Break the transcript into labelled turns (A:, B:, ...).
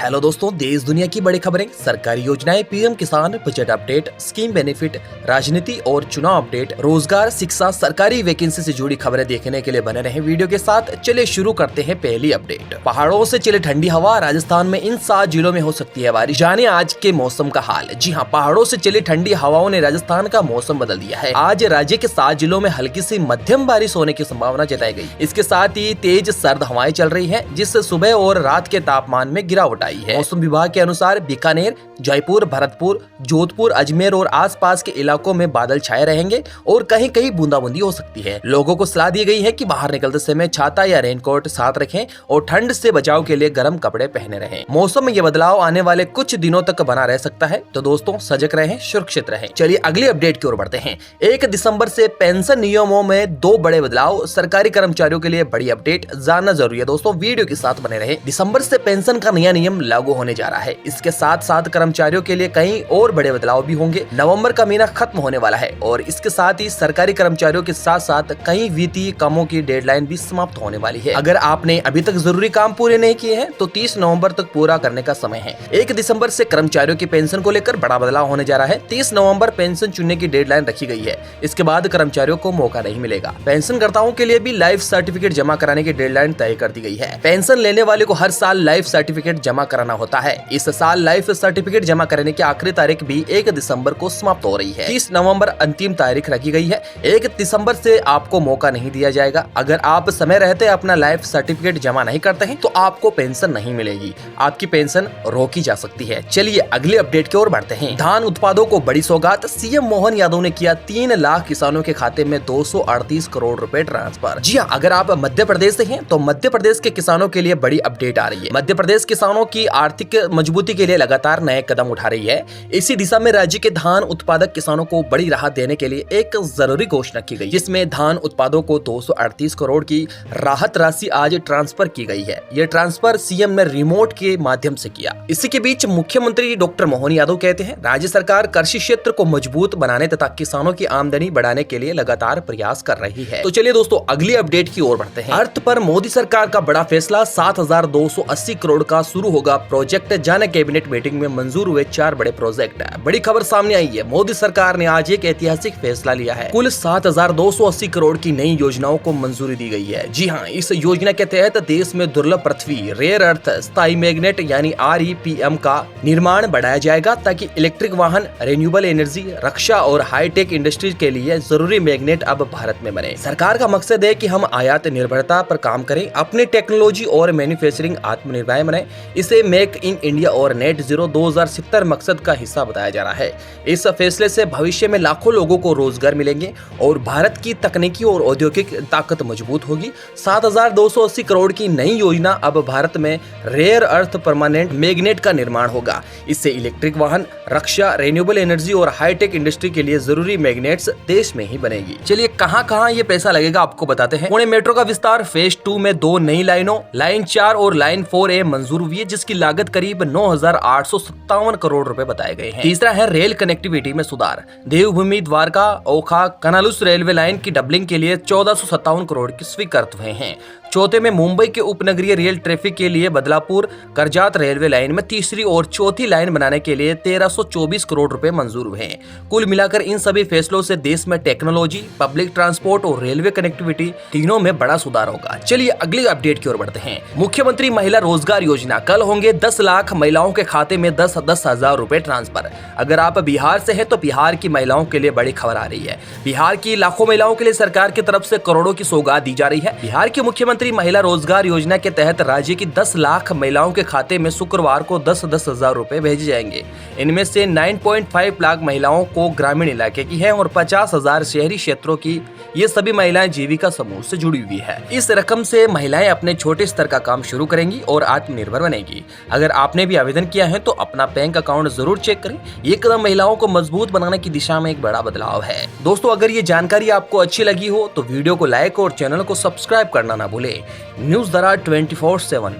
A: Hello दोस्तों, देश दुनिया की बड़ी खबरें, सरकारी योजनाएं, पीएम किसान, बजट अपडेट, स्कीम बेनिफिट, राजनीति और चुनाव अपडेट, रोजगार, शिक्षा, सरकारी वैकेंसी से जुड़ी खबरें देखने के लिए बने रहे वीडियो के साथ। चलिए शुरू करते हैं पहली अपडेट। पहाड़ों से चले ठंडी हवा, राजस्थान में इन 7 जिलों में हो सकती है बारिश। जाने आज के मौसम का हाल। जी हाँ, पहाड़ों से चली ठंडी हवाओं ने राजस्थान का मौसम बदल दिया है। आज राज्य के 7 जिलों में हल्की से मध्यम बारिश होने की संभावना जताई गई। इसके साथ ही तेज सर्द हवाएं चल रही है, जिससे सुबह और रात के तापमान में गिरावट आई है। मौसम विभाग के अनुसार बीकानेर, जयपुर, भरतपुर, जोधपुर, अजमेर और आसपास के इलाकों में बादल छाए रहेंगे और कहीं कहीं बूंदाबांदी हो सकती है। लोगों को सलाह दी गई है कि बाहर निकलते समय छाता या रेनकोट साथ रखें और ठंड से बचाव के लिए गर्म कपड़े पहने रहें। मौसम में ये बदलाव आने वाले कुछ दिनों तक बना रह सकता है, तो दोस्तों सजग रहें, सुरक्षित रहें। चलिए अगली अपडेट की ओर बढ़ते हैं। 1 दिसंबर से पेंशन नियमों में 2 बड़े बदलाव। सरकारी कर्मचारियों के लिए बड़ी अपडेट, जानना जरूरी है दोस्तों, वीडियो के साथ बने रहे। दिसंबर से पेंशन का नया नियम लागू होने जा रहा है। इसके साथ साथ कर्मचारियों के लिए कई और बड़े बदलाव भी होंगे। नवंबर का महीना खत्म होने वाला है और इसके साथ ही सरकारी कर्मचारियों के साथ साथ कई वित्तीय कामों की डेडलाइन भी समाप्त होने वाली है। अगर आपने अभी तक जरूरी काम पूरे नहीं किए हैं तो 30 नवंबर तक पूरा करने का समय है। 1 दिसंबर से कर्मचारियों की पेंशन को लेकर बड़ा बदलाव होने जा रहा है। 30 नवंबर पेंशन चुनने की डेडलाइन रखी गई है। इसके बाद कर्मचारियों को मौका नहीं मिलेगा। पेंशनकर्ताओं के लिए भी लाइफ सर्टिफिकेट जमा कराने की डेडलाइन तय कर दी गई है। पेंशन लेने वाले को हर साल लाइफ सर्टिफिकेट जमा कराना होता है। इस साल लाइफ सर्टिफिकेट जमा करने की आखिरी तारीख भी 1 दिसंबर को समाप्त हो रही है। 30 नवंबर अंतिम तारीख रखी गई है। 1 दिसंबर से आपको मौका नहीं दिया जाएगा। अगर आप समय रहते अपना लाइफ सर्टिफिकेट जमा नहीं करते हैं तो आपको पेंशन नहीं मिलेगी, आपकी पेंशन रोकी जा सकती है। चलिए अगली अपडेट की ओर बढ़ते हैं। धान उत्पादों को बड़ी सौगात, सीएम मोहन यादव ने किया 3 लाख किसानों के खाते में 238 करोड़ रुपए ट्रांसफर। जी हाँ, अगर आप मध्य प्रदेश से हैं तो मध्य प्रदेश के किसानों के लिए बड़ी अपडेट आ रही है। मध्य प्रदेश किसानों की आर्थिक मजबूती के लिए लगातार नए कदम उठा रही है। इसी दिशा में राज्य के धान उत्पादक किसानों को बड़ी राहत देने के लिए एक जरूरी घोषणा की गई, जिसमें धान उत्पादों को 238 करोड़ की राहत राशि आज ट्रांसफर की गई है। यह ट्रांसफर सीएम ने रिमोट के माध्यम से किया। इसी के बीच मुख्यमंत्री डॉक्टर मोहन यादव कहते हैं, राज्य सरकार कृषि क्षेत्र को मजबूत बनाने तथा किसानों की आमदनी बढ़ाने के लिए लगातार प्रयास कर रही है। तो चलिए दोस्तों अगली अपडेट की ओर बढ़ते हैं। अर्थ पर मोदी सरकार का बड़ा फैसला, 7,280 करोड़ का शुरू होगा प्रोजेक्ट। जाने कैबिनेट मीटिंग में मंजूर हुए 4 बड़े प्रोजेक्ट। बड़ी खबर सामने आई है। मोदी सरकार ने आज एक ऐतिहासिक फैसला लिया है। कुल 7,280 करोड़ की नई योजनाओं को मंजूरी दी गई है। जी हाँ, इस योजना के तहत देश में दुर्लभ पृथ्वी, रेयर अर्थ, स्थायी मैग्नेट यानी REPM का निर्माण बढ़ाया जाएगा, ताकि इलेक्ट्रिक वाहन, रिन्यूएबल एनर्जी, रक्षा और हाईटेक इंडस्ट्रीज के लिए जरूरी मैग्नेट अब भारत में बने। सरकार का मकसद है कि हम आयात निर्भरता पर काम करें, अपनी टेक्नोलॉजी और मैन्युफैक्चरिंग आत्मनिर्भर बनाएं। इसे मेक इन इंडिया और नेट जीरो 2070 मकसद का हिस्सा बताया जा रहा है। इस फैसले से भविष्य में लाखों लोगों को रोजगार मिलेंगे और भारत की तकनीकी और औद्योगिक ताकत मजबूत होगी। 7,280 करोड़ की नई योजना अब भारत में रेयर अर्थ परमानेंट मैग्नेट का निर्माण होगा। इससे इलेक्ट्रिक वाहन, रक्षा, रिन्यूएबल एनर्जी और हाईटेक इंडस्ट्री के लिए जरूरी मैग्नेट्स देश में ही बनेगी। चलिए कहां-कहां ये पैसा लगेगा आपको बताते हैं। पुणे मेट्रो का विस्तार फेज 2 में 2 नई लाइनों, लाइन 4 और लाइन 4A मंजूर हुई है, जिसकी लागत करीब 9,857 करोड़ रुपए बताए गए हैं। तीसरा है रेल कनेक्टिविटी में सुधार। देवभूमि, द्वारका, ओखा, कनालुस रेलवे लाइन की डबलिंग के लिए 1457 करोड़ की स्वीकृत हुए हैं। चौथे में मुंबई के उपनगरीय रेल ट्रैफिक के लिए बदलापुर करजात रेलवे लाइन में तीसरी और चौथी लाइन बनाने के लिए 1324 करोड़ रुपए मंजूर हुए हैं। कुल मिलाकर इन सभी फैसलों से देश में टेक्नोलॉजी, पब्लिक ट्रांसपोर्ट और रेलवे कनेक्टिविटी तीनों में बड़ा सुधार होगा। चलिए अगली अपडेट की ओर बढ़ते हैं। मुख्यमंत्री महिला रोजगार योजना, कल होंगे 10 लाख महिलाओं के खाते में 10-10 हजार रुपए ट्रांसफर। अगर आप बिहार से हैं तो बिहार की महिलाओं के लिए बड़ी खबर आ रही है। बिहार की लाखों महिलाओं के लिए सरकार की तरफ से करोड़ों की सौगात दी जा रही है। बिहार की मुख्यमंत्री महिला रोजगार योजना के तहत राज्य की 10 लाख महिलाओं के खाते में शुक्रवार को 10-10 हजार रुपए भेजे जाएंगे। इनमें से 9.5 लाख महिलाओं को ग्रामीण इलाके की है और 50,000 शहरी क्षेत्रों की। ये सभी महिलाएं जीविका समूह से जुड़ी हुई है। इस रकम से महिलाएं अपने छोटे स्तर का काम शुरू करेंगी और आत्मनिर्भर बनेगी। अगर आपने भी आवेदन किया है तो अपना बैंक अकाउंट जरूर चेक करें। ये कदम महिलाओं को मजबूत बनाने की दिशा में एक बड़ा बदलाव है। दोस्तों अगर ये जानकारी आपको अच्छी लगी हो तो वीडियो को लाइक और चैनल को सब्सक्राइब करना ना भूले। न्यूज़ दरार 24/7।